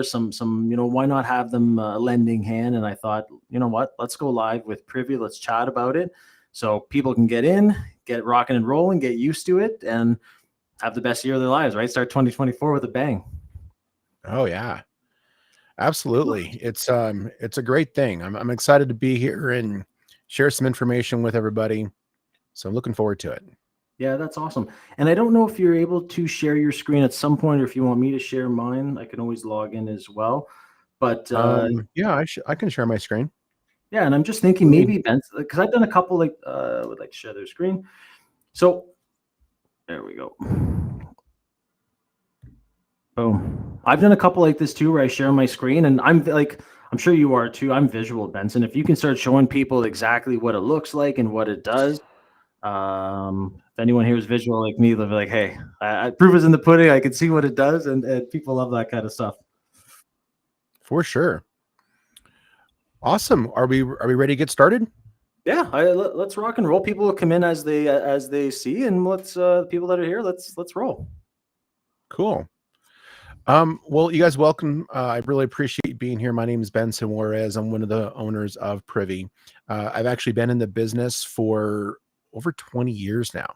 some, why not have them lending hand? And I thought, you know what, let's go live with Privy. Let's chat about it so people can get in, get rocking and rolling, get used to it, and have the best year of their lives, right? Start 2024 with a bang. Oh yeah, absolutely. It's a great thing. I'm excited to be here and share some information with everybody. So I'm looking forward to it. Yeah, that's awesome. And I don't know if you're able to share your screen at some point, or if you want me to share mine, I can always log in as well. But Yeah, I can share my screen. yeah, and I'm just thinking Let me. maybe because I've done a couple like would like to share their screen. So there we go. Boom. I've done a couple like this too, where I share my screen, and I'm sure you are too. I'm visual, Benson. If you can start showing people exactly what it looks like and what it does, if anyone here is visual like me, they'll be like, "Hey, proof is in the pudding. I can see what it does," and people love that kind of stuff. For sure. Awesome. Are we ready to get started? Yeah, let's rock and roll. People will come in as they see, and let's people that are here, let's roll. Cool. Well, you guys, welcome. I really appreciate being here. My name is Benson Juarez. I'm one of the owners of Privy. I've actually been in the business for over 20 years now.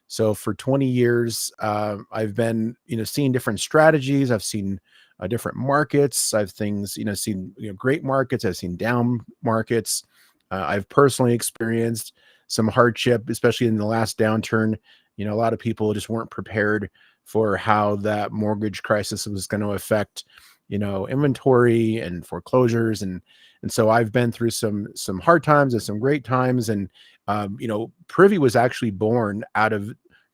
So for 20 years, I've been, seeing different strategies. I've seen different markets. I've seen great markets. I've seen down markets. I've personally experienced some hardship, especially in the last downturn. A lot of people just weren't prepared for how that mortgage crisis was going to affect, inventory and foreclosures. And so I've been through some hard times and some great times. And, Privy was actually born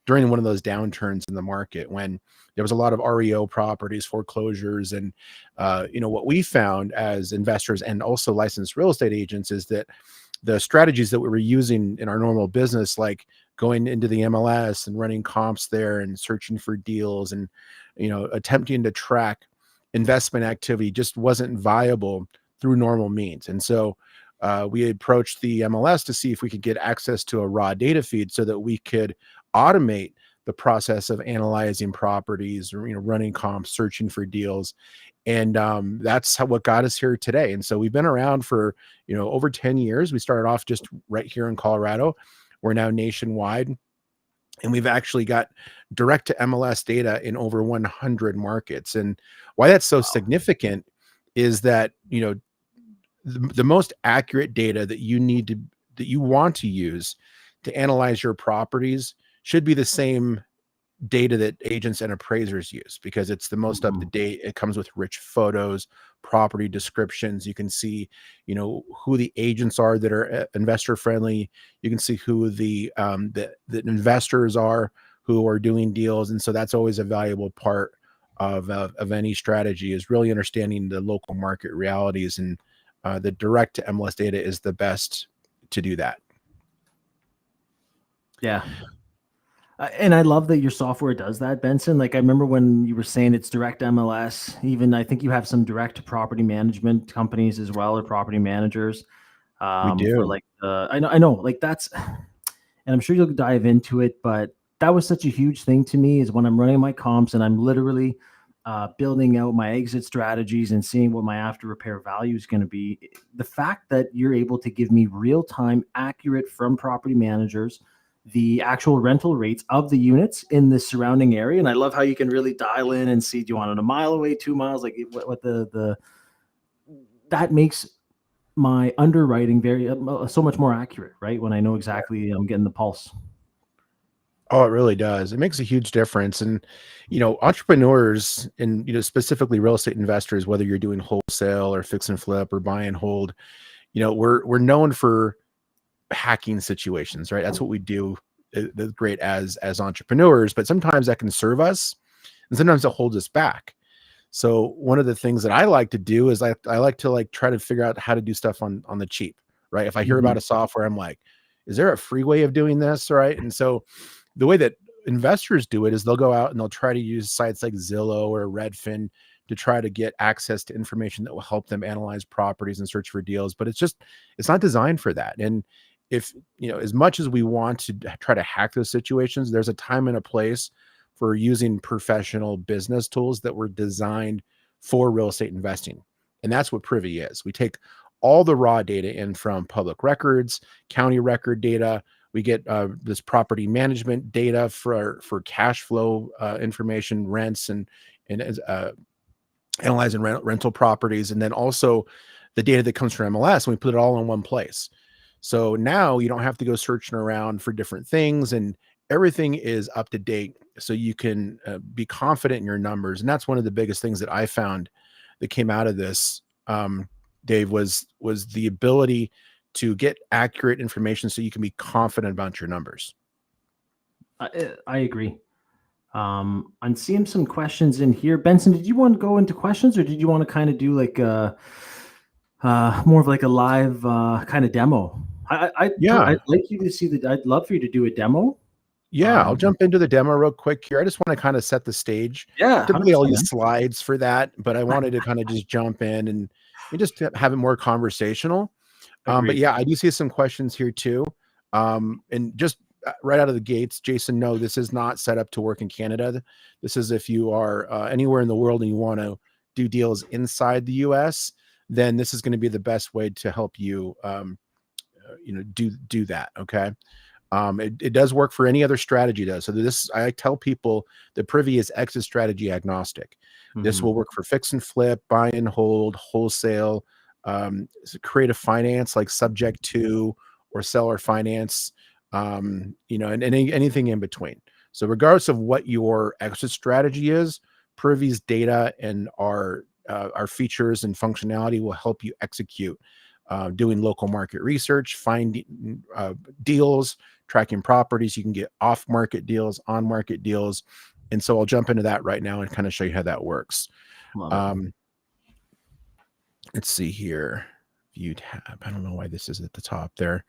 during one of those downturns in the market when there was a lot of REO properties, foreclosures. And, what we found as investors and also licensed real estate agents is that the strategies that we were using in our normal business, like going into the MLS and running comps there and searching for deals and, attempting to track investment activity, just wasn't viable through normal means. And so we approached the MLS to see if we could get access to a raw data feed so that we could automate the process of analyzing properties or, running comps, searching for deals. And that's what got us here today. And so we've been around for, over 10 years. We started off just right here in Colorado. We're now nationwide. And we've actually got direct to MLS data in over 100 markets. And why that's so significant is that, the most accurate data that you want to use to analyze your properties should be the same data that agents and appraisers use, because it's the most up to date. It comes with rich photos, property descriptions. You can see, who the agents are that are investor friendly. You can see who the investors are who are doing deals. And so that's always a valuable part of any strategy, is really understanding the local market realities, and the direct to MLS data is the best to do that. Yeah. And I love that your software does that, Benson. Like I remember when you were saying it's direct MLS, even I think you have some direct property management companies as well, or property managers. We do. For like, I know, like that's, and I'm sure you'll dive into it, but that was such a huge thing to me, is when I'm running my comps and I'm literally building out my exit strategies and seeing what my after repair value is going to be. The fact that you're able to give me real time, accurate from property managers, the actual rental rates of the units in the surrounding area. And I love how you can really dial in and see, do you want it a mile away, 2 miles? Like what that makes my underwriting very so much more accurate, right? When I know exactly I'm getting the pulse. Oh, it really does. It makes a huge difference. And, entrepreneurs and, specifically real estate investors, whether you're doing wholesale or fix and flip or buy and hold, we're known for hacking situations, right? That's what we do. That's great as entrepreneurs, but sometimes that can serve us and sometimes it holds us back. So one of the things that I like to do is I like to try to figure out how to do stuff on the cheap, right? If I hear about a software, I'm like, is there a free way of doing this? Right. And so the way that investors do it is they'll go out and they'll try to use sites like Zillow or Redfin to try to get access to information that will help them analyze properties and search for deals. But it's not designed for that. And if, as much as we want to try to hack those situations, there's a time and a place for using professional business tools that were designed for real estate investing. And that's what Privy is. We take all the raw data in from public records, county record data. We get this property management data for cash flow information, rents, and analyzing rental properties, and then also the data that comes from MLS. And we put it all in one place. So now you don't have to go searching around for different things, and everything is up to date. So you can be confident in your numbers. And that's one of the biggest things that I found that came out of this, Dave, was the ability to get accurate information so you can be confident about your numbers. I agree. I'm seeing some questions in here. Benson, did you want to go into questions, or did you want to kind of do like more of like a live kind of demo? I'd like you to see that. I'd love for you to do a demo. Yeah, I'll jump into the demo real quick here. I just want to kind of set the stage. Yeah, typically I'll 100%. use slides for that, but I wanted to kind of just jump in and just have it more conversational. But yeah, I do see some questions here too. And just right out of the gates, Jason, no, this is not set up to work in Canada. This is if you are anywhere in the world and you want to do deals inside the US, then this is going to be the best way to help you, do that. Okay. It does work for any other strategy though. So I tell people that Privy is exit strategy agnostic. This will work for fix and flip, buy and hold, wholesale, creative finance like subject to or seller finance, and anything in between. So regardless of what your exit strategy is, Privy's data and our features and functionality will help you execute, doing local market research, finding deals, tracking properties. You can get off-market deals, on-market deals. And so I'll jump into that right now and kind of show you how that works. Let's see here. View tab. I don't know why this is at the top there.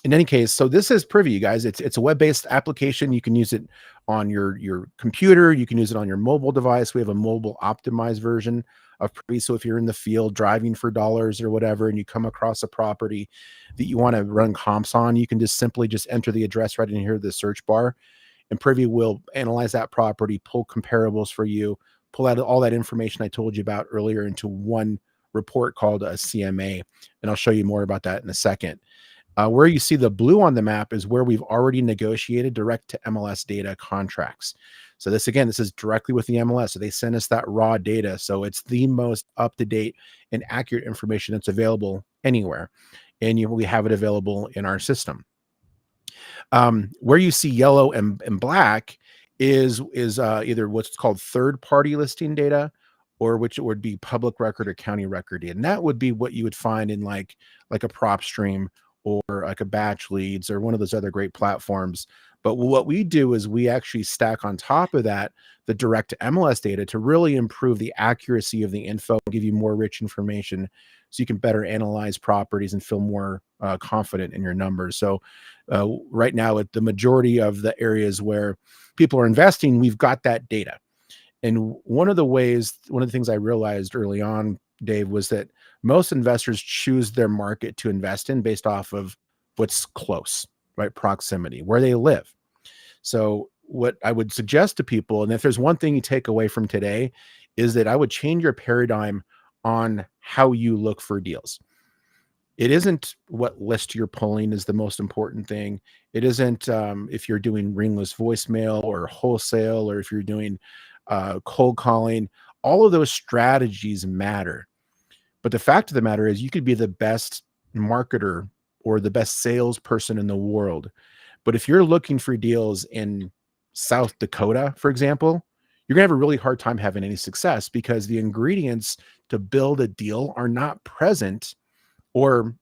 In any case, so this is Privy, you guys. It's a web-based application. You can use it on your computer. You can use it on your mobile device. We have a mobile optimized version of Privy. So if you're in the field driving for dollars or whatever, and you come across a property that you want to run comps on, you can just simply enter the address right in here, the search bar, and Privy will analyze that property, pull comparables for you, pull out all that information I told you about earlier into one report called a CMA. And I'll show you more about that in a second. Where you see the blue on the map is where we've already negotiated direct to MLS data contracts. So this is directly with the MLS. So they send us that raw data. So it's the most up-to-date and accurate information that's available anywhere. And we have it available in our system. Where you see yellow and black is either what's called third-party listing data, or which would be public record or county record data. And that would be what you would find in like a PropStream or like a Batch Leads or one of those other great platforms. But what we do is we actually stack on top of that the direct to MLS data to really improve the accuracy of the info, give you more rich information so you can better analyze properties and feel more confident in your numbers. So right now, at the majority of the areas where people are investing, we've got that data. And one of the things I realized early on, Dave, was that most investors choose their market to invest in based off of what's close, right? Proximity, where they live. So what I would suggest to people, and if there's one thing you take away from today, is that I would change your paradigm on how you look for deals. It isn't what list you're pulling is the most important thing. It isn't if you're doing ringless voicemail or wholesale, or if you're doing cold calling. All of those strategies matter. But the fact of the matter is you could be the best marketer or the best salesperson in the world. But if you're looking for deals in South Dakota, for example, you're going to have a really hard time having any success because the ingredients to build a deal are not present or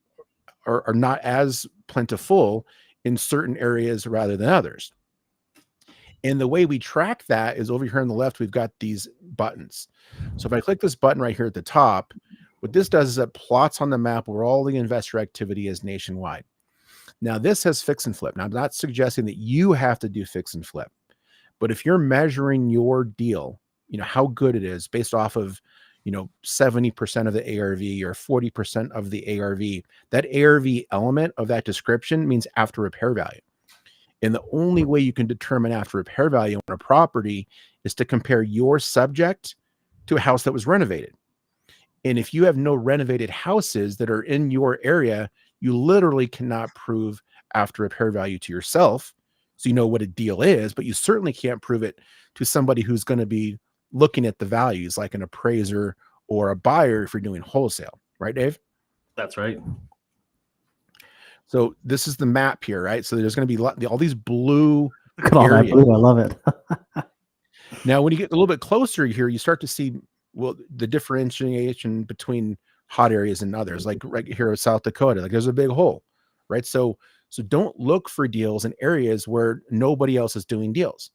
are not as plentiful in certain areas rather than others. And the way we track that is over here on the left, we've got these buttons. So if I click this button right here at the top, what this does is it plots on the map where all the investor activity is nationwide. Now this has fix and flip. Now I'm not suggesting that you have to do fix and flip, but if you're measuring your deal, how good it is based off of, 70% of the ARV or 40% of the ARV, that ARV element of that description means after repair value. And the only way you can determine after repair value on a property is to compare your subject to a house that was renovated. And if you have no renovated houses that are in your area, you literally cannot prove after repair value to yourself. So you know what a deal is, but you certainly can't prove it to somebody who's going to be looking at the values, like an appraiser or a buyer if you're doing wholesale. Right, Dave? That's right. So this is the map here, right? So there's going to be all these blue Look at all that areas. blue. I love it. Now, when you get a little bit closer here, you start to see, well, the differentiation between hot areas and others, like right here in South Dakota, like there's a big hole, right? So don't look for deals in areas where nobody else is doing deals.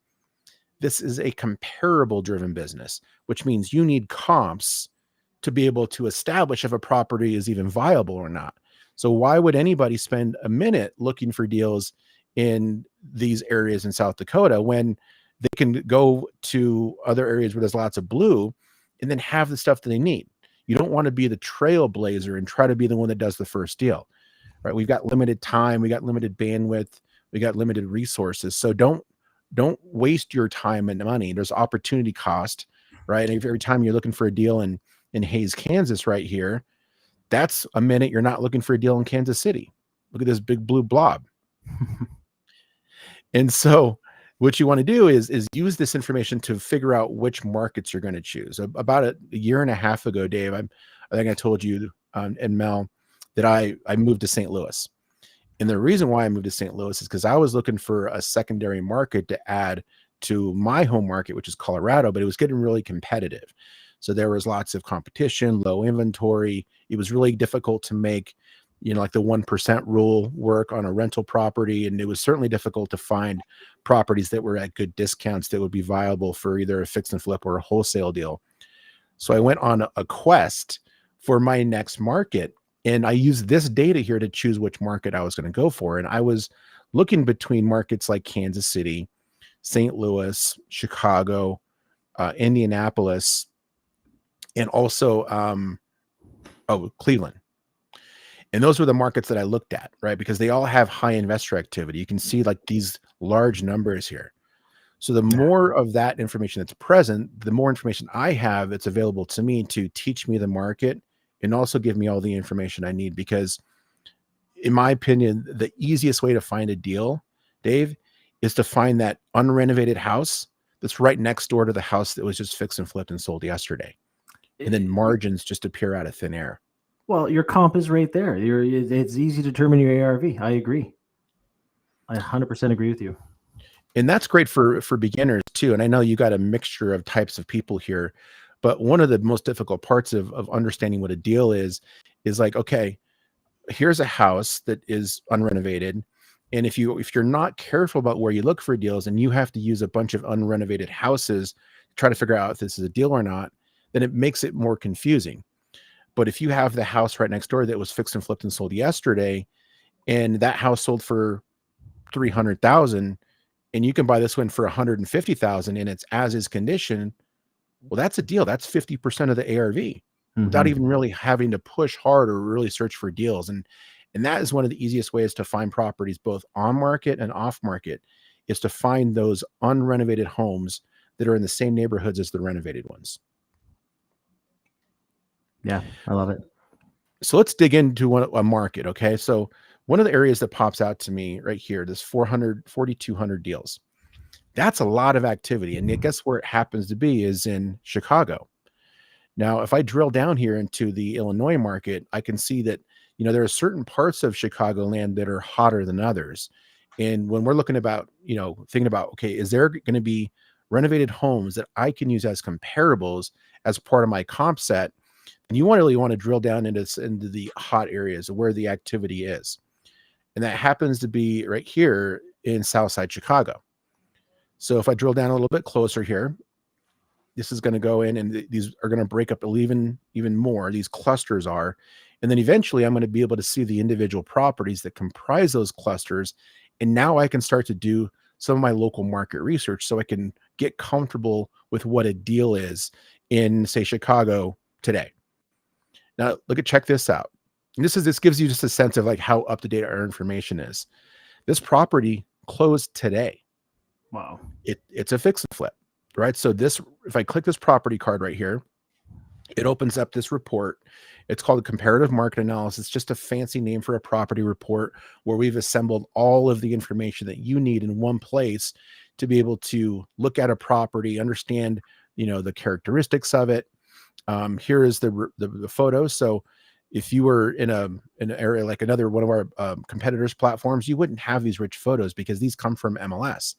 This is a comparable driven business, which means you need comps to be able to establish if a property is even viable or not. So why would anybody spend a minute looking for deals in these areas in South Dakota when they can go to other areas where there's lots of blue and then have the stuff that they need? You don't want to be the trailblazer and try to be the one that does the first deal, right? We've got limited time, we got limited bandwidth, we got limited resources. So don't waste your time and money. There's opportunity cost, right? And every time you're looking for a deal in Hays, Kansas, right here, that's a minute you're not looking for a deal in Kansas City. Look at this big blue blob. And so what you want to do is use this information to figure out which markets you're going to choose. About a year and a half ago, Dave, I think I told you and Mel that I moved to St. Louis. And the reason why I moved to St. Louis is because I was looking for a secondary market to add to my home market, which is Colorado, but it was getting really competitive. So there was lots of competition, low inventory. It was really difficult to make, like the 1% rule work on a rental property. And it was certainly difficult to find properties that were at good discounts that would be viable for either a fix and flip or a wholesale deal. So I went on a quest for my next market. And I used this data here to choose which market I was going to go for. And I was looking between markets like Kansas City, St. Louis, Chicago, Indianapolis, and also Cleveland. And those were the markets that I looked at, right? Because they all have high investor activity. You can see like these large numbers here. So the more of that information that's present, the more information I have that's available to me to teach me the market and also give me all the information I need. Because in my opinion, the easiest way to find a deal, Dave, is to find that unrenovated house that's right next door to the house that was just fixed and flipped and sold yesterday. And then margins just appear out of thin air. Well, your comp is right there. It's easy to determine your ARV. I agree. I 100% agree with you. And that's great for beginners too. And I know you got a mixture of types of people here, but one of the most difficult parts of understanding what a deal is like, okay, here's a house that is unrenovated. And if you're not careful about where you look for deals and you have to use a bunch of unrenovated houses to try to figure out if this is a deal or not, then it makes it more confusing. But if you have the house right next door that was fixed and flipped and sold yesterday, and that house sold for $300,000, and you can buy this one for $150,000 and it's as is condition, well, that's a deal. That's 50% of the ARV without even really having to push hard or really search for deals. And that is one of the easiest ways to find properties, both on market and off market, is to find those unrenovated homes that are in the same neighborhoods as the renovated ones. Yeah, I love it. So let's dig into a market. Okay. So one of the areas that pops out to me right here, this 4,200 deals. That's a lot of activity. And guess where it happens to be is in Chicago. Now, if I drill down here into the Illinois market, I can see that, there are certain parts of Chicagoland that are hotter than others. And when we're looking about, thinking about, okay, is there going to be renovated homes that I can use as comparables as part of my comp set? And you really want to drill down into the hot areas where the activity is. And that happens to be right here in Southside Chicago. So if I drill down a little bit closer here, this is going to go in and these are going to break up even more. These clusters are. And then eventually I'm going to be able to see the individual properties that comprise those clusters. And now I can start to do some of my local market research so I can get comfortable with what a deal is in, say, Chicago today. Now, check this out. And this gives you just a sense of like how up to date our information is. This property closed today. Wow. It's a fix and flip, right? So if I click this property card right here, it opens up this report. It's called a comparative market analysis, just a fancy name for a property report where we've assembled all of the information that you need in one place to be able to look at a property, understand, the characteristics of it. Here is the photo. So if you were in an area like another one of our competitors' platforms, you wouldn't have these rich photos because these come from MLS,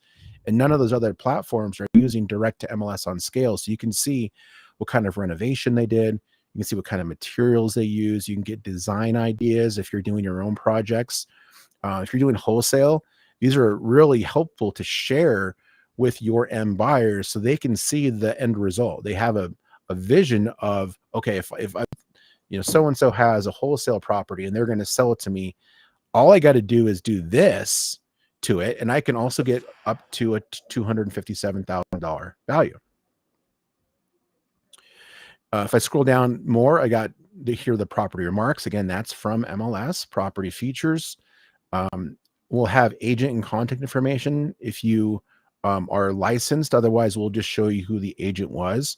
and none of those other platforms are using direct to MLS on scale. So you can see what kind of renovation they did. You can see what kind of materials they use. You can get design ideas if you're doing your own projects. If you're doing wholesale, these are really helpful to share with your end buyers so they can see the end result. They have a vision of, okay, if I, so-and-so has a wholesale property and they're going to sell it to me, all I got to do is do this to it. And I can also get up to a $257,000 value. If I scroll down more, I got to hear the property remarks. Again, that's from MLS, property features. We'll have agent and contact information if you are licensed. Otherwise, we'll just show you who the agent was.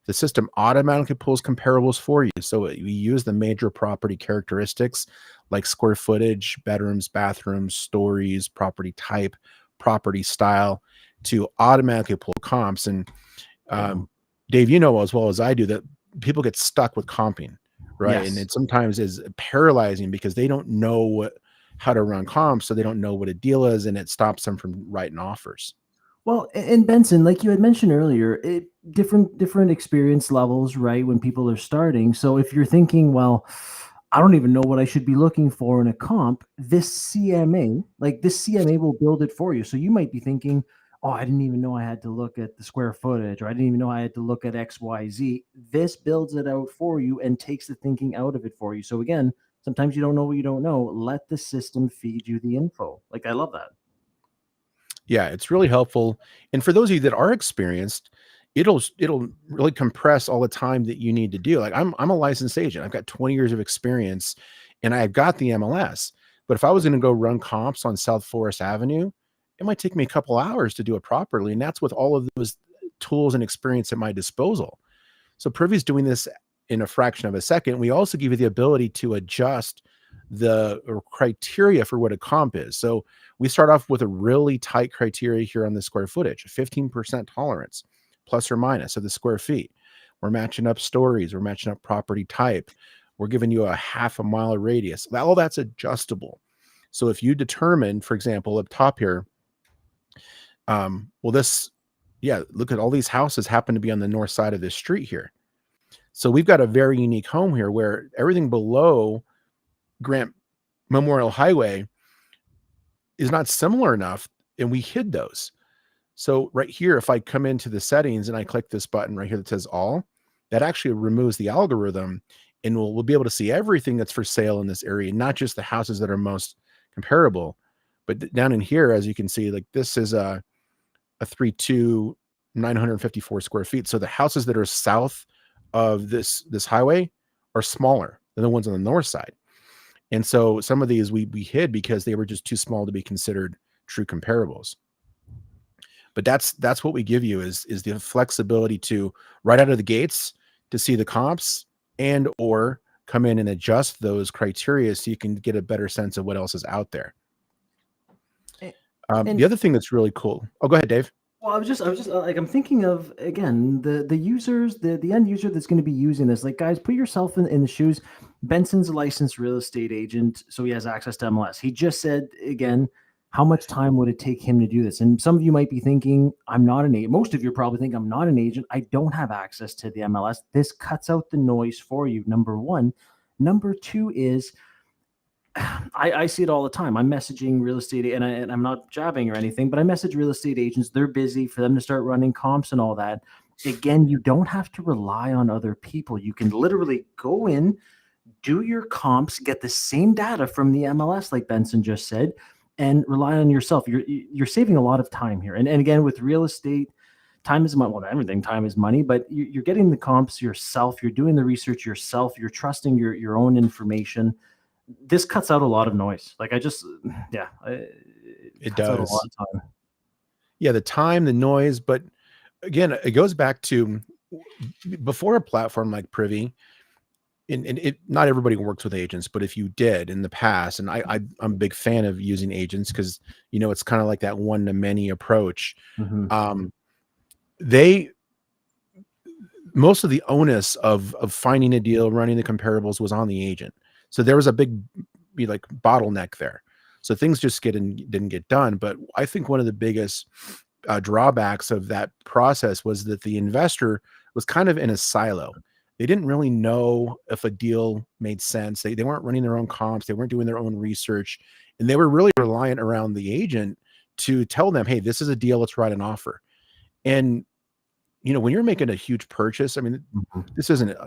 The system automatically pulls comparables for you. So we use the major property characteristics like square footage, bedrooms, bathrooms, stories, property type, property style to automatically pull comps. And Dave, as well as I do that people get stuck with comping, right? Yes. And it sometimes is paralyzing because they don't know how to run comps, so they don't know what a deal is, and it stops them from writing offers. Well, and Benson, like you had mentioned earlier, different experience levels, right? When people are starting. So if you're thinking, well, I don't even know what I should be looking for in a comp, this CMA will build it for you. So you might be thinking, oh, I didn't even know I had to look at the square footage, or I didn't even know I had to look at XYZ. This builds it out for you and takes the thinking out of it for you. So again, sometimes you don't know what you don't know. Let the system feed you the info. Like, I love that. Yeah, it's really helpful. And for those of you that are experienced, it'll really compress all the time that you need to do. Like I'm a licensed agent. I've got 20 years of experience and I've got the MLS. But if I was going to go run comps on South Forest Avenue, it might take me a couple hours to do it properly. And that's with all of those tools and experience at my disposal. So Privy's doing this in a fraction of a second. We also give you the ability to adjust the criteria for what a comp is. So we start off with a really tight criteria here on the square footage, 15% tolerance, plus or minus of the square feet. We're matching up stories. We're matching up property type. We're giving you a half a mile radius. All that's adjustable. So if you determine, for example, up top here, look at all these houses happen to be on the north side of this street here. So we've got a very unique home here where everything below Grant Memorial Highway is not similar enough, and we hid those. So right here, if I come into the settings and I click this button right here that says all, that actually removes the algorithm, and we'll be able to see everything that's for sale in this area, not just the houses that are most comparable. But down in here, as you can see, like this is a 3.2, 954 square feet. So the houses that are south of this highway are smaller than the ones on the north side. And so some of these we hid because they were just too small to be considered true comparables. But that's what we give you is the flexibility to right out of the gates to see the comps and or come in and adjust those criteria so you can get a better sense of what else is out there. The other thing that's really cool. Oh, go ahead, Dave. Well, I was just like, I'm thinking of, again, the users, the end user that's going to be using this. Like, guys, put yourself in the shoes. Benson's a licensed real estate agent, so he has access to MLS. He just said, again, how much time would it take him to do this? And some of you might be thinking, I'm not an agent. Most of you probably think I'm not an agent. I don't have access to the MLS. This cuts out the noise for you, number one. Number two is, I see it all the time. I'm messaging real estate, and I'm not jabbing or anything, but I message real estate agents. They're busy for them to start running comps and all that. Again, you don't have to rely on other people. You can literally go in, do your comps, get the same data from the MLS, like Benson just said, and rely on yourself. You're saving a lot of time here. And again, with real estate, time is money. Well, everything, time is money, but you're getting the comps yourself. You're doing the research yourself. You're trusting your own information. This cuts out a lot of noise. Like it does. Yeah, the time, the noise, but again, it goes back to before a platform like Privy, and it not everybody works with agents, but if you did in the past, and I'm a big fan of using agents because it's kind of like that one to many approach. Mhm. Um, they most of the onus of finding a deal, running the comparables was on the agent. So there was a big like bottleneck there. So things just didn't get done. But I think one of the biggest drawbacks of that process was that the investor was kind of in a silo. They didn't really know if a deal made sense. They weren't running their own comps. They weren't doing their own research. And they were really reliant around the agent to tell them, hey, this is a deal. Let's write an offer. And when you're making a huge purchase, I mean, Mhm. this isn't,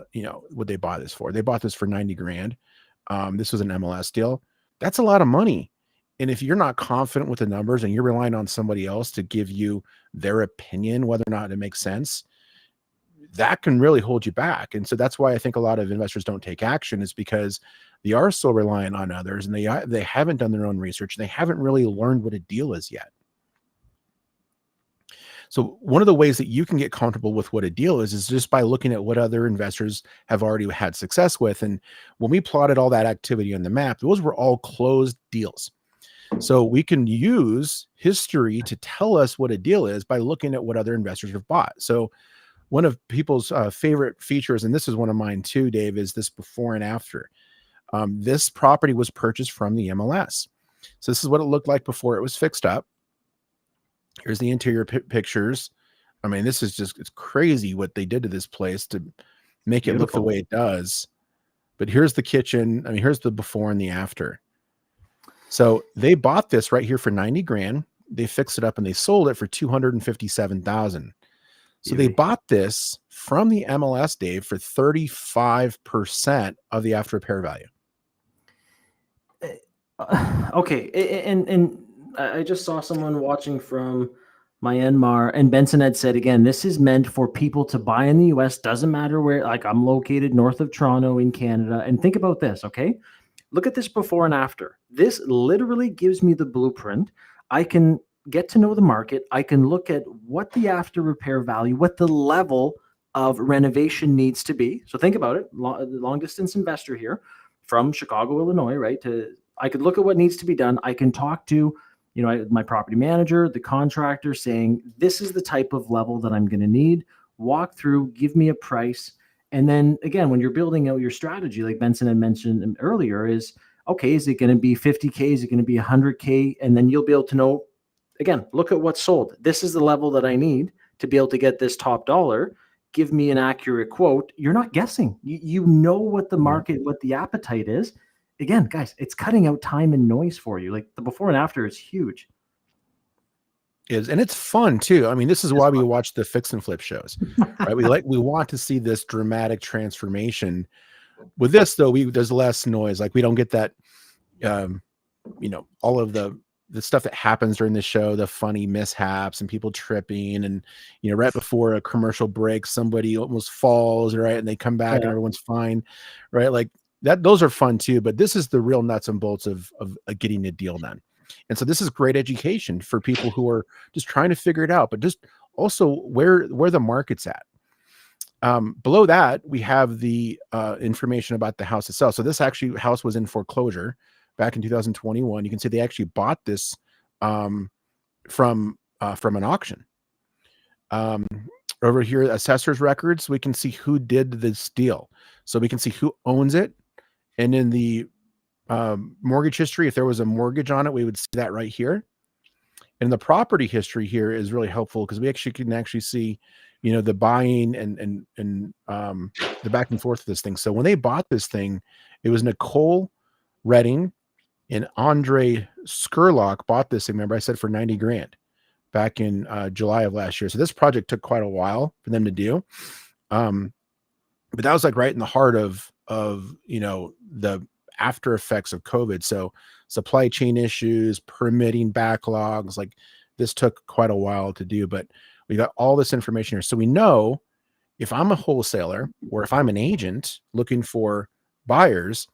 what they bought this for. They bought this for 90 grand. This was an MLS deal. That's a lot of money. And if you're not confident with the numbers and you're relying on somebody else to give you their opinion, whether or not it makes sense, that can really hold you back. And so that's why I think a lot of investors don't take action, is because they are so reliant on others, and they haven't done their own research. They haven't really learned what a deal is yet. So one of the ways that you can get comfortable with what a deal is just by looking at what other investors have already had success with. And when we plotted all that activity on the map, those were all closed deals. So we can use history to tell us what a deal is by looking at what other investors have bought. So one of people's favorite features, and this is one of mine too, Dave, is this before and after. This property was purchased from the MLS. So this is what it looked like before it was fixed up. Here's the interior pictures. I mean, this is it's crazy what they did to this place to make it look the Beautiful. way it does. But here's the kitchen. I mean, here's the before and the after. So they bought this right here for 90 grand. They fixed it up and they sold it for 257,000. So they Beauty. bought this from the MLS, Dave, for 35% of the after repair value. Okay, and I just saw someone watching from Myanmar, and Benson had said again, this is meant for people to buy in the US. Doesn't matter where, like I'm located north of Toronto in Canada. And think about this, okay? Look at this before and after. This literally gives me the blueprint. I can get to know the market. I can look at what the after repair value, what the level of renovation needs to be. So think about it, long distance investor here from Chicago, Illinois, right? I could look at what needs to be done. I can talk to, my property manager, the contractor, saying, this is the type of level that I'm going to need. Walk through, give me a price. And then again, when you're building out your strategy, like Benson had mentioned earlier, is okay, is it going to be 50K? Is it going to be 100K? And then you'll be able to know, again, look at what's sold. This is the level that I need to be able to get this top dollar. Give me an accurate quote. You're not guessing. You know what the market, what the appetite is. Again, guys, it's cutting out time and noise for you. Like the before and after is huge. And it's fun too. I mean, this is why we watch the fix and flip shows, right? We want to see this dramatic transformation. With this though, there's less noise. Like we don't get that, all of the stuff that happens during the show, the funny mishaps and people tripping, and right before a commercial break, somebody almost falls, right, and they come back and everyone's fine, right? Like that. Those are fun too. But this is the real nuts and bolts of getting a deal done. And so this is great education for people who are just trying to figure it out, but just also where the market's at. Below that, we have the information about the house itself. So this house was in foreclosure back in 2021. You can see they actually bought this from an auction. Over here, assessor's records, we can see who did this deal. So we can see who owns it. And in the mortgage history, if there was a mortgage on it, we would see that right here. And the property history here is really helpful because we can see, the buying and the back and forth of this thing. So when they bought this thing, it was Nicole Redding and Andre Skurlock bought this thing. Remember, I said for 90 grand back in July of last year. So this project took quite a while for them to do. But that was like right in the heart of the after effects of COVID. So supply chain issues, permitting backlogs, like this took quite a while to do, but we got all this information here. So we know if I'm a wholesaler or if I'm an agent looking for buyers,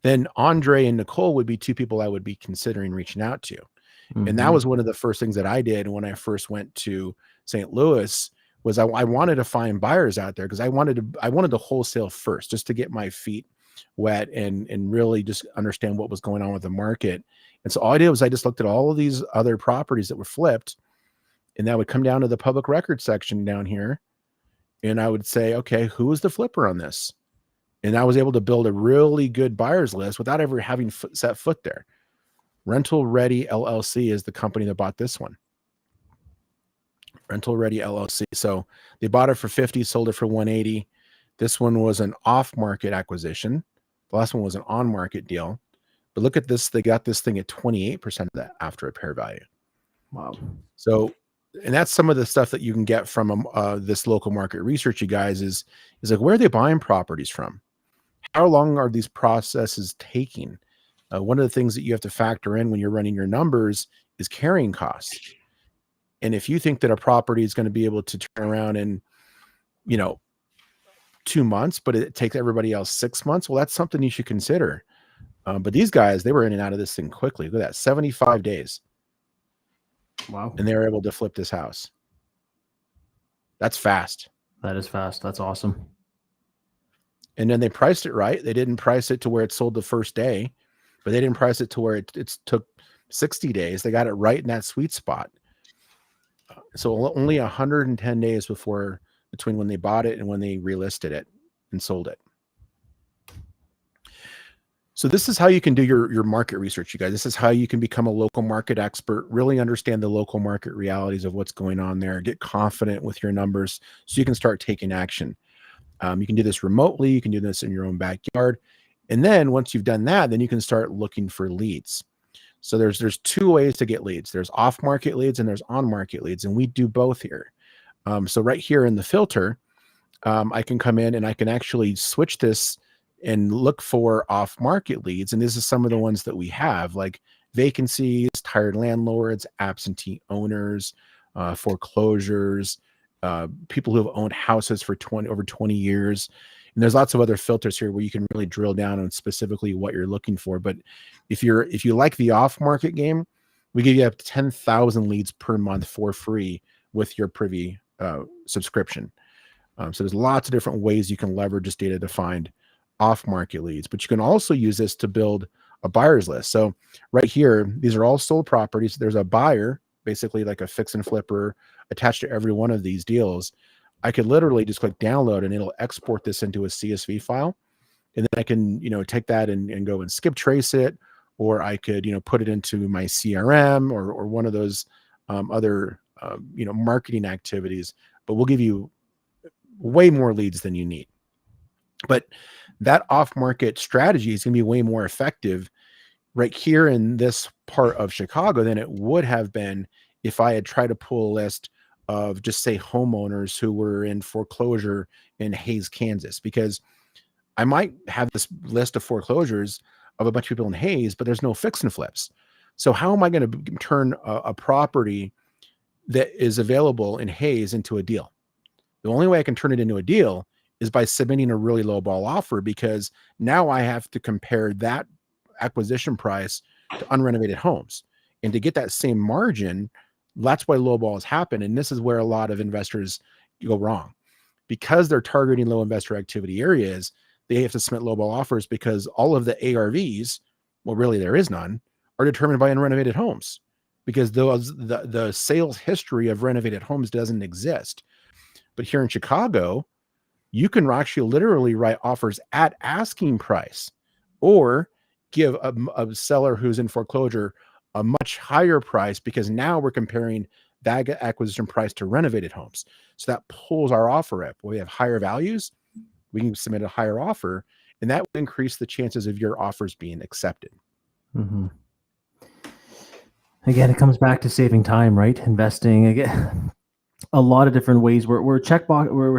then Andre and Nicole would be two people I would be considering reaching out to. Mm-hmm. And that was one of the first things that I did when I first went to St. Louis, was I wanted to find buyers out there because I wanted to wholesale first, just to get my feet wet and really just understand what was going on with the market. And so all I did was I just looked at all of these other properties that were flipped, and that would come down to the public record section down here, and I would say, okay, who is the flipper on this? And I was able to build a really good buyers list without ever having set foot there. Rental Ready LLC is the company that bought this one. Rental Ready LLC. So they bought it for 50, sold it for 180. This one was an off-market acquisition. The last one was an on-market deal. But look at this. They got this thing at 28% of that after repair value. Wow. So, and that's some of the stuff that you can get from this local market research, you guys, is like, where are they buying properties from? How long are these processes taking? One of the things that you have to factor in when you're running your numbers is carrying costs. And if you think that a property is going to be able to turn around in, 2 months, but it takes everybody else 6 months, well, that's something you should consider. But these guys, they were in and out of this thing quickly. Look at that, 75 days. Wow. And they were able to flip this house. That's fast. That is fast. That's awesome. And then they priced it right. They didn't price it to where it sold the first day, but they didn't price it to where it took 60 days. They got it right in that sweet spot. So only 110 days between when they bought it and when they relisted it and sold it. So this is how you can do your market research, you guys. This is how you can become a local market expert, really understand the local market realities of what's going on there, get confident with your numbers so you can start taking action. You can do this remotely. You can do this in your own backyard. And then once you've done that, then you can start looking for leads. So there's two ways to get leads. There's off-market leads and there's on-market leads, and we do both here. So right here in the filter, I can come in and I can actually switch this and look for off-market leads. And this is some of the ones that we have, like vacancies, tired landlords, absentee owners, foreclosures, people who have owned houses for over 20 years. And there's lots of other filters here where you can really drill down on specifically what you're looking for. But if you like the off-market game, we give you up to 10,000 leads per month for free with your Privy subscription. So there's lots of different ways you can leverage this data to find off-market leads, but you can also use this to build a buyer's list. So right here, these are all sold properties. There's a buyer, basically like a fix and flipper, attached to every one of these deals. I could literally just click download and it'll export this into a CSV file. And then I can, take that and go and skip trace it, or I could, put it into my CRM or one of those other, marketing activities, but we'll give you way more leads than you need. But that off-market strategy is going to be way more effective right here in this part of Chicago than it would have been if I had tried to pull a list of just say homeowners who were in foreclosure in Hayes, Kansas, because I might have this list of foreclosures of a bunch of people in Hayes, but there's no fix and flips. So how am I going to turn a property that is available in Hayes into a deal? The only way I can turn it into a deal is by submitting a really low ball offer, because now I have to compare that acquisition price to unrenovated homes. And to get that same margin, that's why low balls happen. And this is where a lot of investors go wrong, because they're targeting low investor activity areas. They have to submit low ball offers because all of the ARVs, well, really there is none, are determined by unrenovated homes, because the sales history of renovated homes doesn't exist. But here in Chicago, you can actually literally write offers at asking price, or give a seller who's in foreclosure a much higher price, because now we're comparing that acquisition price to renovated homes. So that pulls our offer up. When we have higher values, we can submit a higher offer, and that will increase the chances of your offers being accepted. Mm-hmm. Again, it comes back to saving time, right? Investing again. A lot of different ways. We're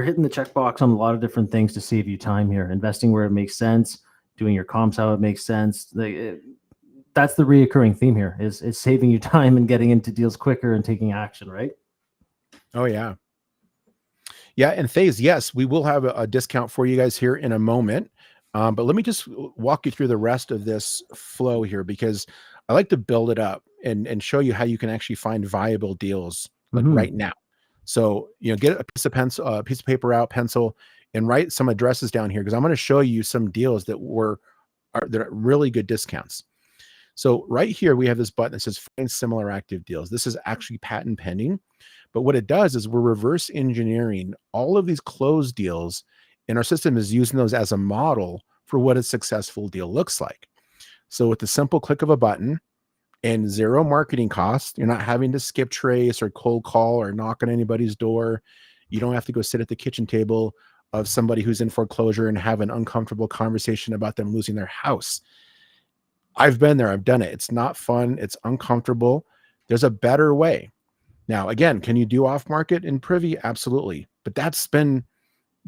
hitting the checkbox on a lot of different things to save you time here. Investing where it makes sense, doing your comps how it makes sense. That's the reoccurring theme here, is saving you time and getting into deals quicker and taking action, right? Oh yeah. Yeah. And Thais, yes, we will have a discount for you guys here in a moment. But let me just walk you through the rest of this flow here, because I like to build it up and show you how you can actually find viable deals like right now. So, get a piece of pencil, a piece of paper out, pencil, and write some addresses down here, because I'm going to show you some deals that are really good discounts. So right here, we have this button that says find similar active deals. This is actually patent pending, but what it does is we're reverse engineering all of these closed deals, and our system is using those as a model for what a successful deal looks like. So with the simple click of a button and zero marketing costs, you're not having to skip trace or cold call or knock on anybody's door. You don't have to go sit at the kitchen table of somebody who's in foreclosure and have an uncomfortable conversation about them losing their house. I've been there. I've done it. It's not fun. It's uncomfortable. There's a better way. Now, again, can you do off market in Privy? Absolutely. But that's been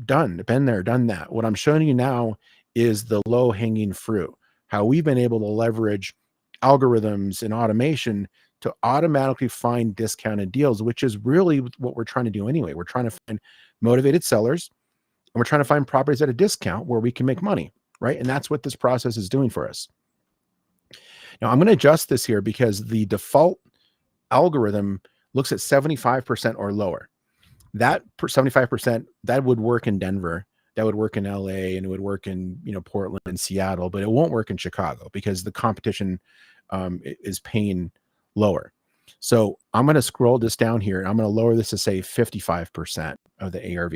done, been there, done that. What I'm showing you now is the low hanging fruit, how we've been able to leverage algorithms and automation to automatically find discounted deals, which is really what we're trying to do anyway. We're trying to find motivated sellers, and we're trying to find properties at a discount where we can make money, right? And that's what this process is doing for us. Now, I'm going to adjust this here because the default algorithm looks at 75% or lower. That 75%, that would work in Denver, that would work in LA, and it would work in Portland and Seattle, but it won't work in Chicago because the competition is paying lower. So I'm going to scroll this down here, and I'm going to lower this to say 55% of the ARV.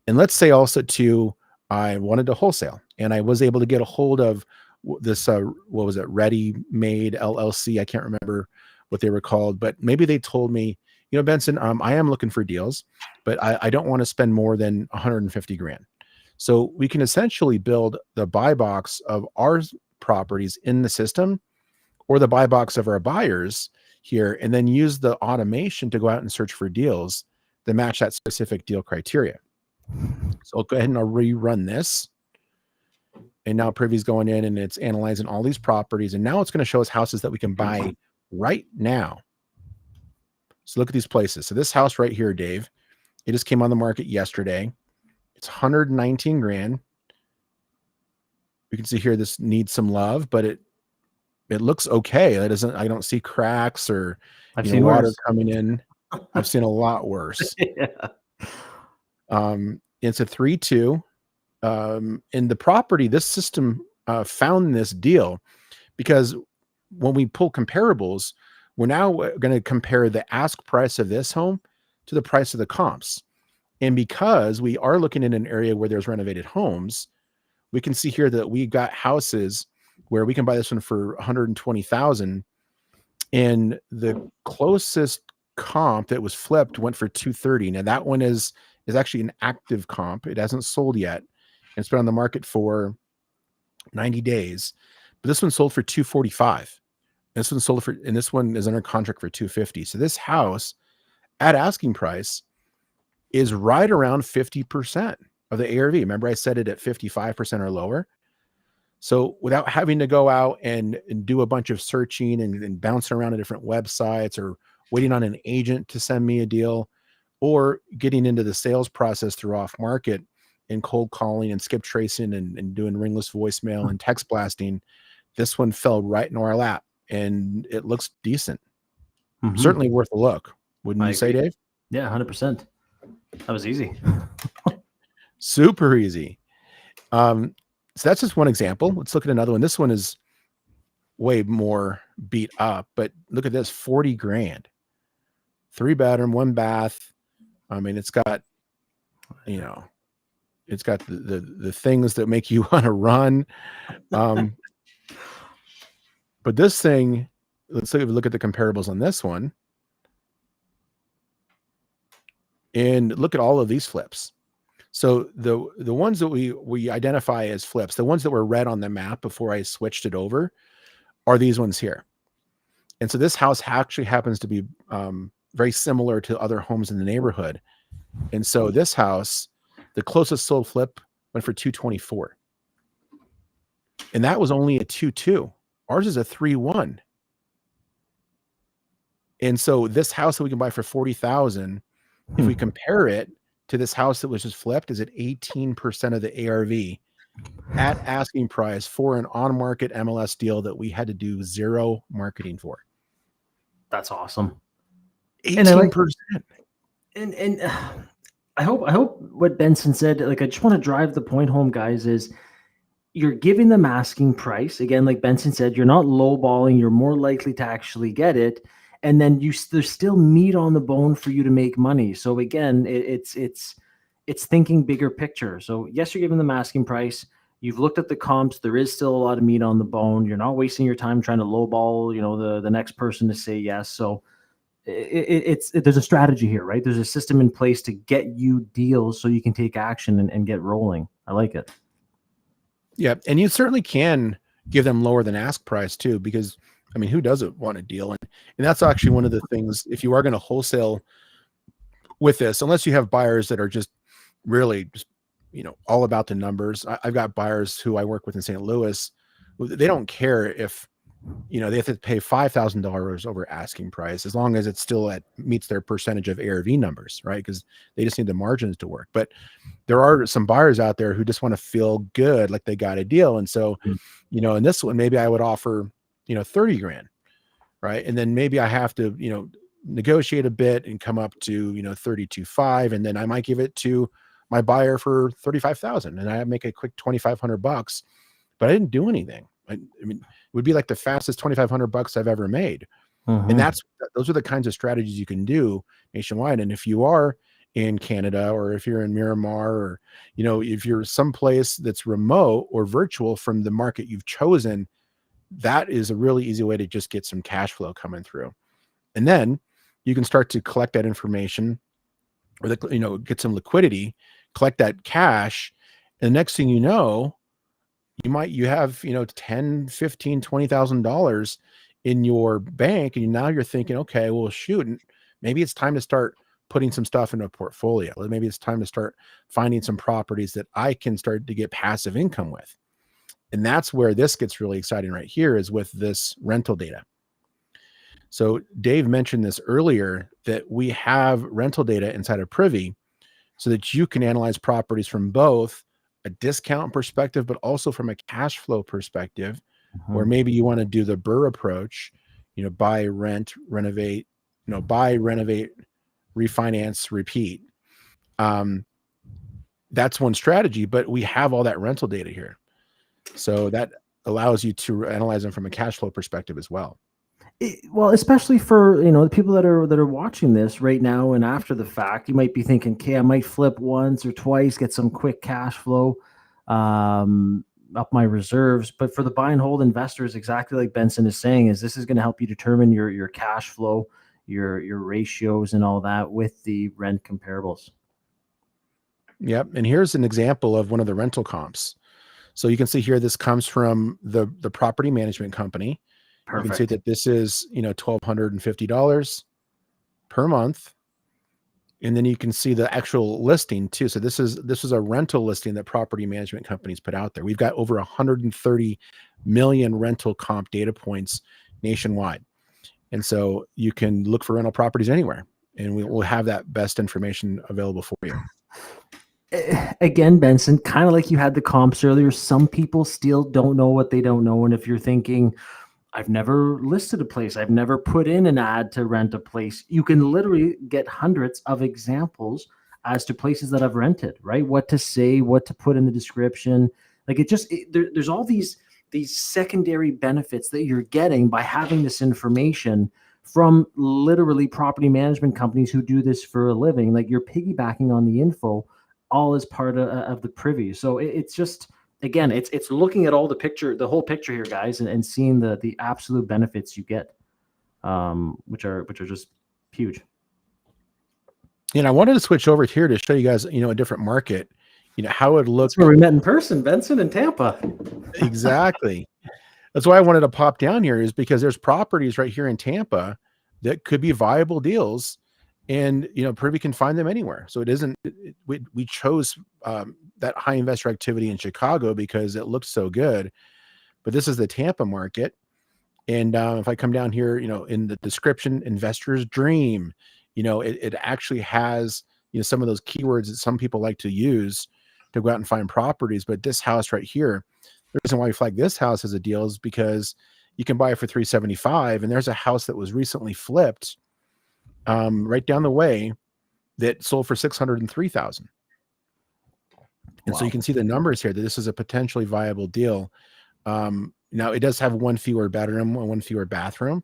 And let's say also too, I wanted to wholesale, and I was able to get a hold of this, what was it? Ready Made LLC. I can't remember what they were called, but maybe they told me, Benson, I am looking for deals, but I don't want to spend more than 150 grand. So we can essentially build the buy box of our properties in the system, or the buy box of our buyers here, and then use the automation to go out and search for deals that match that specific deal criteria. So I'll go ahead and I'll rerun this. And now Privy's going in and it's analyzing all these properties. And now it's going to show us houses that we can buy right now. So look at these places. So this house right here, Dave, it just came on the market yesterday. It's 119 grand. You can see here, this needs some love, but it looks okay. I don't see cracks or I've seen water worse. coming in. I've seen a lot worse. Yeah. It's a 3-2. In the property, this system found this deal because when we pull comparables, we're now going to compare the ask price of this home to the price of the comps. And because we are looking in an area where there's renovated homes, we can see here that we got houses where we can buy this one for 120,000, and the closest comp that was flipped went for 230. Now that one is actually an active comp. It hasn't sold yet. It's been on the market for 90 days, but this one sold for 245. This one sold for, and this one is under contract for 250. So this house at asking price is right around 50% of the ARV. Remember, I said it at 55% or lower. So without having to go out and do a bunch of searching and bouncing around to different websites, or waiting on an agent to send me a deal, or getting into the sales process through off market and cold calling and skip tracing and doing ringless voicemail and text blasting, this one fell right in our lap, and it looks decent. Mm-hmm. Certainly worth a look. Wouldn't you say, Dave? Yeah, 100%. That was easy. Super easy. So that's just one example. Let's look at another one. This one is way more beat up, but look at this, 40 grand, 3-bedroom, 1 bath. I mean, it's got, it's got the things that make you want to run. But this thing, let's look at the comparables on this one. And look at all of these flips. So the ones that we identify as flips, the ones that were red on the map before I switched it over, are these ones here. And so this house actually happens to be very similar to other homes in the neighborhood. And so this house, the closest sold flip went for 224. And that was only a 2-2. Ours is a 3-1. And so this house that we can buy for 40,000, if we compare it to this house that was just flipped, is at 18% of the ARV at asking price for an on-market MLS deal that we had to do 0 marketing for. That's awesome. 18%. And I hope what Benson said, like, I just want to drive the point home, guys, is you're giving them asking price. Again, like Benson said, you're not lowballing, you're more likely to actually get it. And then there's still meat on the bone for you to make money. So again, it's thinking bigger picture. So yes, you're giving them asking price. You've looked at the comps. There is still a lot of meat on the bone. You're not wasting your time trying to lowball, the next person to say yes. So there's a strategy here, right? There's a system in place to get you deals so you can take action and get rolling. I like it. Yeah, and you certainly can give them lower than ask price too, because I mean, who doesn't want a deal? And that's actually one of the things, if you are going to wholesale with this, unless you have buyers that are just really just, all about the numbers. I've got buyers who I work with in St. Louis. They don't care if, they have to pay $5,000 over asking price, as long as it still meets their percentage of ARV numbers, right? Because they just need the margins to work. But there are some buyers out there who just want to feel good, like they got a deal. And so, in this one, maybe I would offer, 30 grand, right? And then maybe I have to, negotiate a bit and come up to, 32.5. And then I might give it to my buyer for 35,000 and I make a quick $2,500, but I didn't do anything. I mean, it would be like the fastest $2,500 I've ever made. And those are the kinds of strategies you can do nationwide. And if you are in Canada, or if you're in Miramar, or, if you're someplace that's remote or virtual from the market you've chosen, that is a really easy way to just get some cash flow coming through. And then you can start to collect that information, or get some liquidity, collect that cash. And the next thing you know, you have, $10, $15, $20,000 in your bank. And now you're thinking, okay, well, shoot, maybe it's time to start putting some stuff in a portfolio. Maybe it's time to start finding some properties that I can start to get passive income with. And that's where this gets really exciting right here, is with this rental data. So Dave mentioned this earlier, that we have rental data inside of Privy so that you can analyze properties from both a discount perspective, but also from a cash flow perspective, where maybe you want to do the BRRRR approach, buy, rent, renovate, buy, renovate, refinance, repeat. That's one strategy, but we have all that rental data here. So that allows you to analyze them from a cash flow perspective as well. Well, especially for the people that are watching this right now and after the fact, you might be thinking, "Okay, I might flip once or twice, get some quick cash flow, up my reserves." But for the buy and hold investors, exactly like Benson is saying, this is going to help you determine your cash flow, your ratios, and all that with the rent comparables. Yep, and here's an example of one of the rental comps. So you can see here, this comes from the property management company. Perfect. You can see that this is, $1,250 per month. And then you can see the actual listing too. So this is a rental listing that property management companies put out there. We've got over 130 million rental comp data points nationwide. And so you can look for rental properties anywhere, and we will have that best information available for you. Again, Benson, kind of like you had the comps earlier, some people still don't know what they don't know. And if you're thinking, I've never listed a place, I've never put in an ad to rent a place, you can literally get hundreds of examples as to places that I've rented, right? What to say, what to put in the description. Like there's all these secondary benefits that you're getting by having this information from literally property management companies who do this for a living. Like, you're piggybacking on the info, all as part of the Privy. So it's just, again, it's looking at all the whole picture here, guys, and seeing the absolute benefits you get, which are just huge. And I wanted to switch over here to show you guys, a different market, how it looks. That's where we met in person, Benson, in Tampa. Exactly. That's why I wanted to pop down here, is because there's properties right here in Tampa that could be viable deals, and Privy can find them anywhere. So it isn't. We chose that high investor activity in Chicago because it looked so good, but this is the Tampa market. And if I come down here, in the description, investor's dream, it actually has some of those keywords that some people like to use to go out and find properties. But this house right here, the reason why we flag this house as a deal is because you can buy it for $375, and there's a house that was recently flipped right down the way that sold for 603,000. And so you Wow. can see the numbers here that this is a potentially viable deal. Now it does have one fewer bedroom and one fewer bathroom,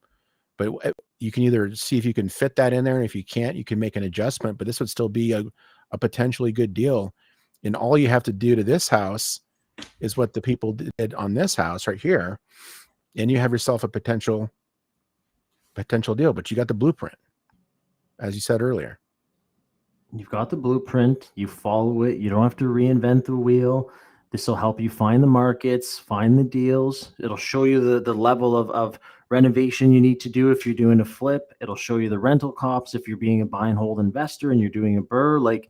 but you can either see if you can fit that in there. And if you can't, you can make an adjustment, but this would still be a potentially good deal. And all you have to do to this house is what the people did on this house right here. And you have yourself a potential deal, but you got the blueprint, as you said earlier. You've got the blueprint, you follow it, you don't have to reinvent the wheel. This will help you find the markets, find the deals. It'll show you the level of renovation you need to do if you're doing a flip. It'll show you the rental costs if you're being a buy and hold investor and you're doing a BRRRR. Like,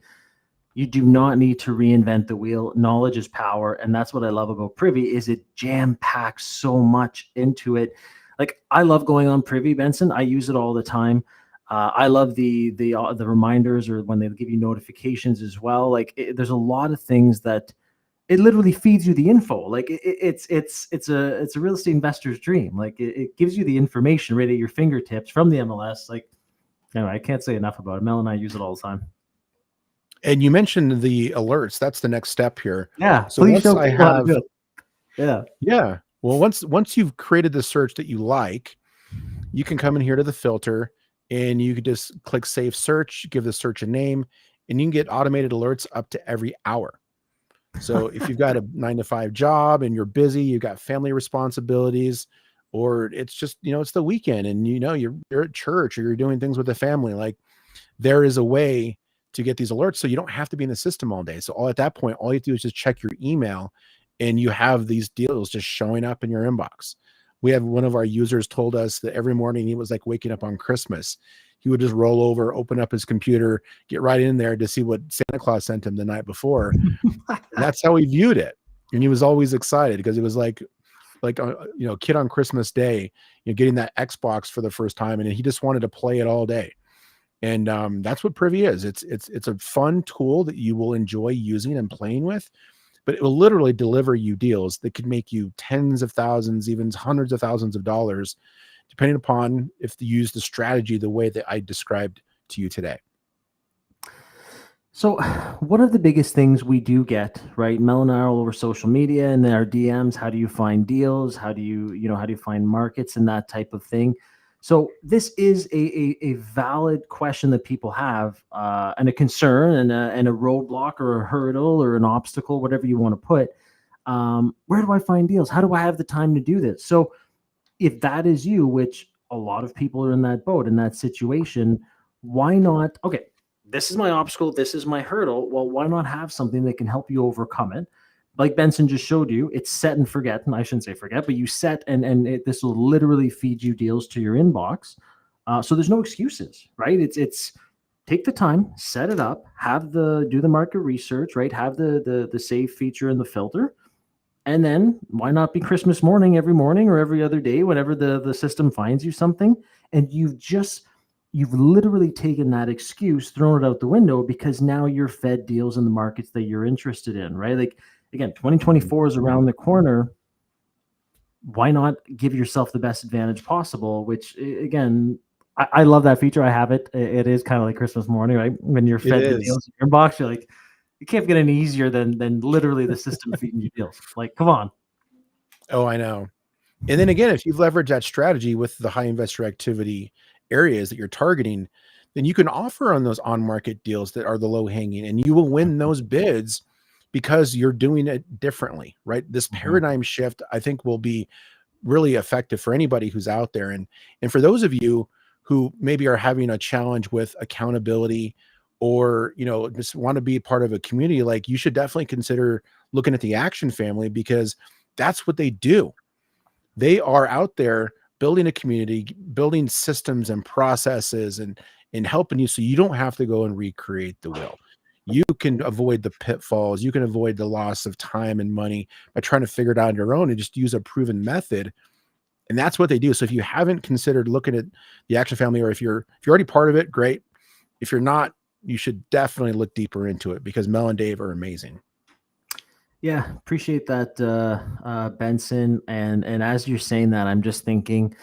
you do not need to reinvent the wheel. Knowledge is power. And that's what I love about Privy is it jam packs so much into it. Like, I love going on Privy, Benson. I use it all the time. I love the reminders, or when they give you notifications as well. Like, there's a lot of things that it literally feeds you the info. Like, it's a real estate investor's dream. Like, it gives you the information right at your fingertips from the MLS. Like, anyway, I can't say enough about it. Mel and I use it all the time. And you mentioned the alerts. That's the next step here. Yeah. So once I have, yeah. Well, once you've created the search that you like, you can come in here to the filter and you could just click save search, give the search a name, and you can get automated alerts up to every hour. So if you've got a 9-to-5 job and you're busy, you've got family responsibilities, or it's just, it's the weekend and you're at church or you're doing things with the family, like, there is a way to get these alerts so you don't have to be in the system all day. So at that point, all you have to do is just check your email and you have these deals just showing up in your inbox. We have one of our users told us that every morning he was like waking up on Christmas. He would just roll over, open up his computer, get right in there to see what Santa Claus sent him the night before. That's how he viewed it. And he was always excited because it was like a kid on Christmas Day, getting that Xbox for the first time. And he just wanted to play it all day. And that's what Privy is. It's a fun tool that you will enjoy using and playing with, but it will literally deliver you deals that could make you tens of thousands, even hundreds of thousands of dollars, depending upon if you use the strategy the way that I described to you today. So one of the biggest things we do get, right? Mel and I are all over social media and our DMs. How do you find deals? How do you find markets and that type of thing? So this is a valid question that people have, and a concern and a roadblock or a hurdle or an obstacle, whatever you want to put. Where do I find deals? How do I have the time to do this? So if that is you, which a lot of people are in that boat, in that situation, why not? Okay, this is my obstacle. This is my hurdle. Well, why not have something that can help you overcome it? Like Benson just showed you, it's set and forget. And I shouldn't say forget, but you set this will literally feed you deals to your inbox. So there's no excuses, right? It's take the time, set it up, do the market research, right? Have the save feature in the filter. And then why not be Christmas morning every morning or every other day, whenever the system finds you something. And you've literally taken that excuse, thrown it out the window, because now you're fed deals in the markets that you're interested in, right? Like, again, 2024 is around the corner. Why not give yourself the best advantage possible? Which, again, I love that feature. I have it. It is kind of like Christmas morning, right? When you're fed the deals in your box, you're like, you can't get any easier than literally the system feeding you deals. Like, come on. Oh, I know. And then again, if you've leveraged that strategy with the high investor activity areas that you're targeting, then you can offer on those on-market deals that are the low hanging, and you will win those bids because you're doing it differently, right? This paradigm shift, I think, will be really effective for anybody who's out there. And for those of you who maybe are having a challenge with accountability, or, just want to be part of a community, like, you should definitely consider looking at the Action Family, because that's what they do. They are out there building a community, building systems and processes and helping you, so you don't have to go and recreate the wheel. You can avoid the pitfalls. You can avoid the loss of time and money by trying to figure it out on your own and just use a proven method. And that's what they do. So if you haven't considered looking at the Action Family, or if you're already part of it, great. If you're not, you should definitely look deeper into it, because Mel and Dave are amazing. Yeah, appreciate that, Benson. And as you're saying that, I'm just thinking,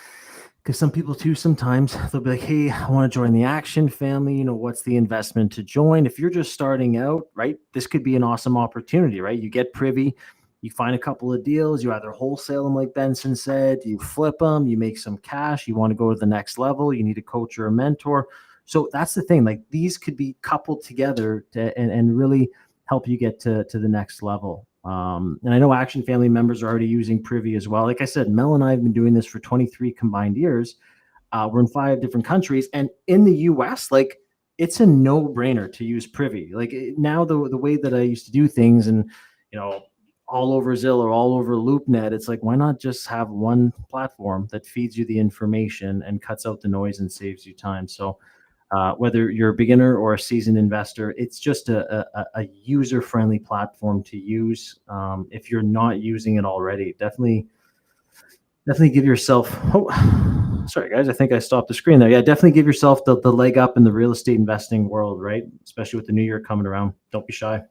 because some people too, sometimes they'll be like, hey, I want to join the action family. What's the investment to join? If you're just starting out, right, this could be an awesome opportunity, right? You get privy, you find a couple of deals, you either wholesale them, like Benson said, you flip them, you make some cash, you want to go to the next level, you need a coach or a mentor. So that's the thing. Like these could be coupled together and really help you get to the next level. And I know Action Family members are already using Privy as well. Like I said, Mel and I have been doing this for 23 combined years. We're in 5 different countries, and in the US, like it's a no-brainer to use Privy. Like now, the way that I used to do things, and all over Zillow, all over LoopNet, it's like, why not just have one platform that feeds you the information and cuts out the noise and saves you time? So whether you're a beginner or a seasoned investor, it's just a user-friendly platform to use. If you're not using it already, definitely give yourself. Oh, sorry guys, I think I stopped the screen there. Yeah, definitely give yourself the leg up in the real estate investing world, right? Especially with the new year coming around. Don't be shy.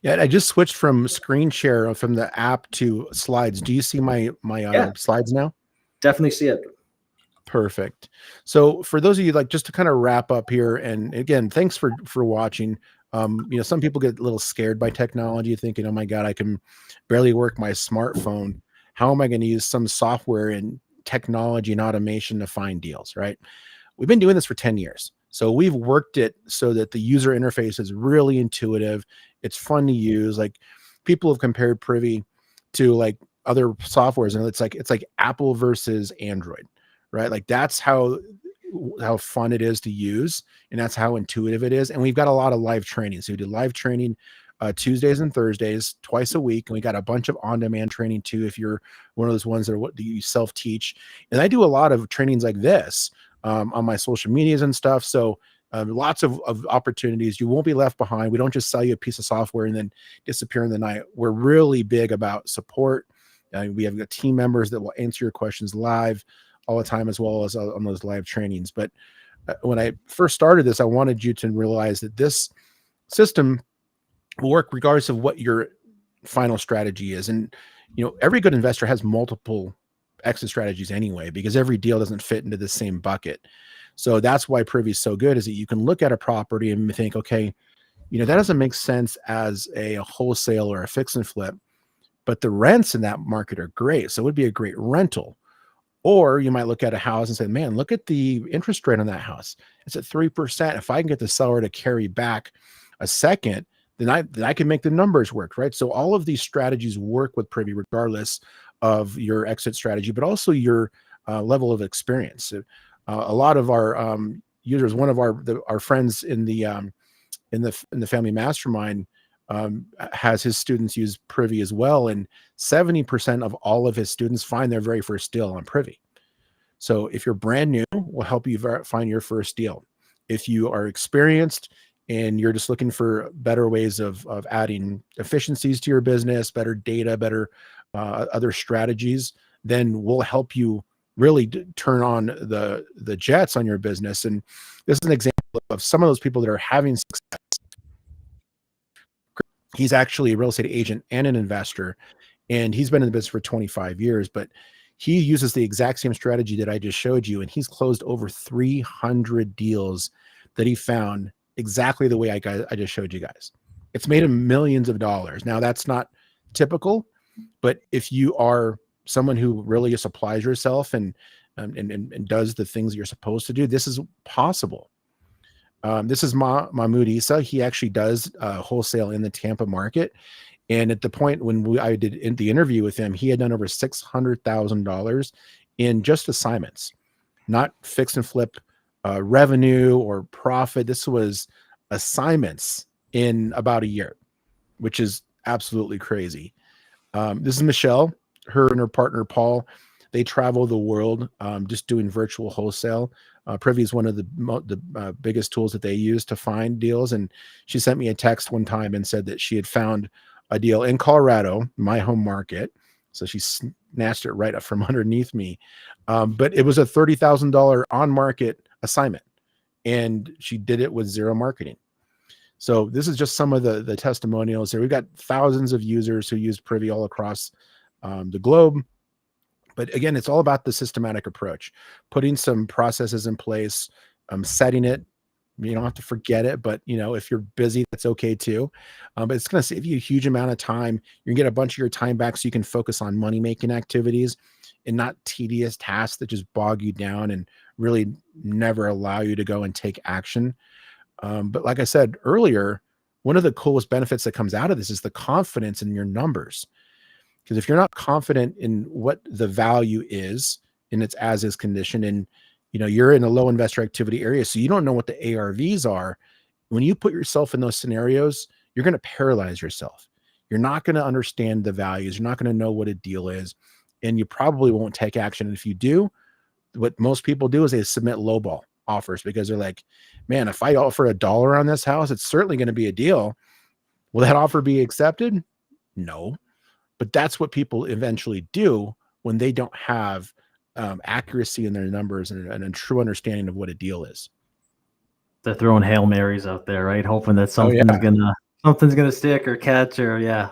Yeah, I just switched from screen share from the app to slides. Do you see my Yeah, slides now? definitely see it. Perfect. So for those of you, like, just to kind of wrap up here, and again, thanks for watching. Some people get a little scared by technology, thinking, "Oh my God, I can barely work my smartphone. How am I going to use some software and technology and automation to find deals?" Right? We've been doing this for 10 years. So we've worked it so that the user interface is really intuitive. It's fun to use. Like, people have compared Privy to like other softwares, and it's like Apple versus Android, right? Like that's how fun it is to use, and that's how intuitive it is. And we've got a lot of live training. So we do live training Tuesdays and Thursdays, twice a week. And we got a bunch of on-demand training too, if you're one of those ones that are what you self-teach. And I do a lot of trainings like this on my social medias and stuff. So lots of opportunities. You won't be left behind. We don't just sell you a piece of software and then disappear in the night. We're really big about support. We have got team members that will answer your questions live all the time, as well as on those live trainings. But when I first started this, I wanted you to realize that this system will work regardless of what your final strategy is. And every good investor has multiple exit strategies anyway, because every deal doesn't fit into the same bucket. So that's why Privy is so good, is that you can look at a property and think, okay, that doesn't make sense as a wholesale or a fix and flip, but the rents in that market are great. So it would be a great rental. Or you might look at a house and say, man, look at the interest rate on that house. It's at 3%. If I can get the seller to carry back a second, then I can make the numbers work, right? So all of these strategies work with Privy regardless of your exit strategy, but also your level of experience. A lot of our users, one of our friends in the family mastermind has his students use Privy as well, and 70% of all of his students find their very first deal on Privy. So if you're brand new, we'll help you find your first deal. If you are experienced and you're just looking for better ways of adding efficiencies to your business, better data, better other strategies, then we'll help you really turn on the jets on your business. And this is an example of some of those people that are having success. He's actually a real estate agent and an investor, and he's been in the business for 25 years, but he uses the exact same strategy that I just showed you, and he's closed over 300 deals that he found exactly the way I just showed you guys. It's made him millions of dollars. Now, that's not typical, but if you are someone who really just applies yourself and does the things that you're supposed to do, this is possible. This is Mahmoud Issa. He actually does wholesale in the Tampa market. And at the point when I did the interview with him, he had done over $600,000 in just assignments, not fix and flip revenue or profit. This was assignments in about a year, which is absolutely crazy. This is Michelle. Her and her partner, Paul, they travel the world just doing virtual wholesale. Privy is one of the biggest tools that they use to find deals. And she sent me a text one time and said that she had found a deal in Colorado, my home market. So she snatched it right up from underneath me. But it was a $30,000 on market assignment, and she did it with zero marketing. So this is just some of the testimonials here. We've got thousands of users who use Privy all across the globe. But again, it's all about the systematic approach, putting some processes in place, setting it. You don't have to forget it, but if you're busy, that's okay too. But it's going to save you a huge amount of time. You're gonna get a bunch of your time back, so you can focus on money making activities and not tedious tasks that just bog you down and really never allow you to go and take action. But like I said earlier, one of the coolest benefits that comes out of this is the confidence in your numbers. Because if you're not confident in what the value is in its as is condition, and you're in a low investor activity area, so you don't know what the ARVs are, when you put yourself in those scenarios, you're going to paralyze yourself. You're not going to understand the values. You're not going to know what a deal is, and you probably won't take action. And if you do, what most people do is they submit lowball offers because they're like, man, if I offer $1 on this house, it's certainly going to be a deal. Will that offer be accepted? No. But that's what people eventually do when they don't have accuracy in their numbers and a true understanding of what a deal is. They're throwing Hail Marys out there, right? Hoping that Oh, yeah. something's gonna stick or catch, or yeah.